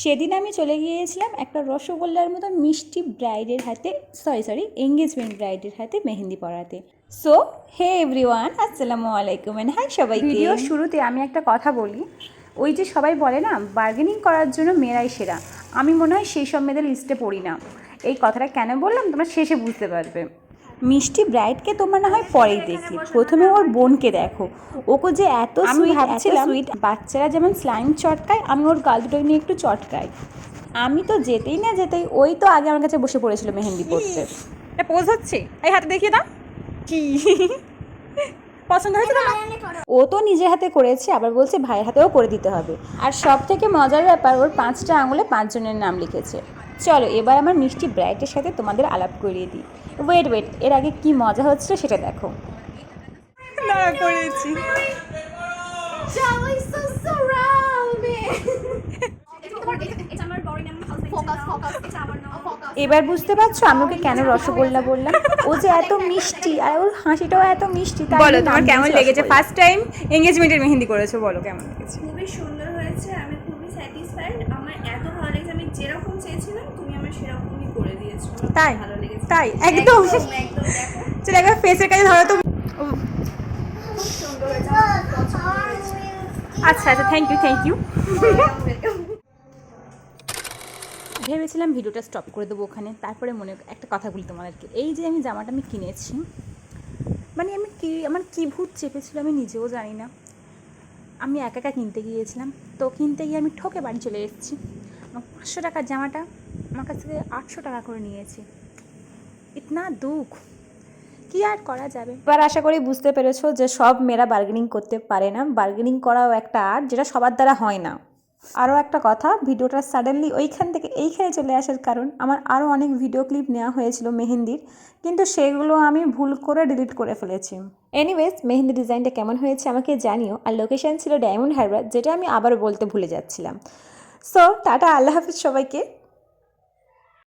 সেদিন আমি চলে গিয়েছিলাম একটা রসগোল্লার মতো মিষ্টি ব্রাইডের হাতে এঙ্গেজমেন্ট ব্রাইডের হাতে মেহেন্দি পরাতে। সো হে এভরিওয়ান, আসসালামু আলাইকুম এন্ড হাই সবাইকে। ভিডিওর শুরুতে আমি একটা কথা বলি, ওই যে সবাই বলে না বার্গেনিং করার জন্য মেয়েরাই সেরা, আমি মনে হয় সেই সব মেয়েদের লিস্টে পড়ি না। এই কথাটা কেন বললাম তোমরা শেষে বুঝতে পারবে। মিষ্টি ব্রাইডকে তোমরা না হয় পরেই দেখলি, প্রথমে ওর বোনকে দেখো, ওকে যে এত সুইট, বাচ্চারা যেমন স্লাইম চটকায় আমি ওর গাল দুটো নিয়ে একটু চটকাই। আমি তো যেতেই না যেতেই ওই তো আগে আমার কাছে বসে পড়েছিল মেহেন্দি পড়তে। এটা পোজ হচ্ছে, এই হাতে দেখিয়ে দাও কি পছন্দ হয়েছে না? ও তো নিজের হাতে করেছে, আবার বলছে ভাইয়ের হাতেও করে দিতে হবে। আর সব থেকে মজার ব্যাপার, ওর 5টা আঙুলে 5 জনের নাম লিখেছে। চলো এবার আমার মিষ্টি ব্রাইডের সাথে তোমাদের আলাপ করিয়ে দিই। ওয়েট, এর আগে কি মজা হচ্ছিল সেটা দেখো। না করেছি এবার বুঝতে পারছো আমি ওকে কেন রসগোল্লা বললাম। ও যে এত মিষ্টি আর ওর হাসিটাও এত মিষ্টি। বলো তোমার কেমন লেগেছে? ফার্স্ট টাইম এঙ্গেজমেন্টের মেহেন্দি করেছো, বলো কেমন লেগেছে? খুবই সুন্দর হয়েছে, আমি খুবই স্যাটিসফাইড। আমার এত ভালো লেগেছে, আমি যেরকম চেয়েছিলাম তুমি আমার সেরকমই করে দিয়েছো। তাই ভালো লেগেছে, তাই একদম একদম দেখো চলো একবার ফেসের কাছে ধরো তো। খুব সুন্দর হয়েছে, আমার খুব পছন্দ হয়েছে। আচ্ছা আচ্ছা, থ্যাংক ইউ Welcome. ভেবেছিলাম ভিডিওটা স্টপ করে দেবো ওখানে, তারপরে মনে একটা কথা বলি তোমাদেরকে। এই যে আমি জামাটা আমি কিনেছি, মানে আমার কী ভূত চেপেছিল আমি নিজেও জানি না। আমি একা কিনতে গিয়েছিলাম, তো কিনতে গিয়ে আমি ঠকে বাড়ি চলে এসেছি। 500 টাকার জামাটা আমার কাছ থেকে 800 টাকা করে নিয়েছি। ইতনা দুঃখ, কি আর করা যাবে। এবার আশা করি বুঝতে পেরেছো যে সব মেয়েরা বার্গেনিং করতে পারে না, বার্গেনিং করাও একটা আর্ট যেটা সবার দ্বারা হয় না। আরও একটা কথা, ভিডিওটা সাডেনলি ওইখান থেকে এইখানে চলে আসার কারণ, আমার আরও অনেক ভিডিও ক্লিপ নেওয়া হয়েছিল মেহেন্দির, কিন্তু সেগুলো আমি ভুল করে ডিলিট করে ফেলেছি। এনিওয়েজ, মেহেন্দি ডিজাইনটা কেমন হয়েছে আমাকে জানিও। আর লোকেশান ছিল ডায়মন্ড হারবার, যেটা আমি আবারও বলতে ভুলে যাচ্ছিলাম। সো টাটা, আল্লাহ হাফিজ সবাইকে।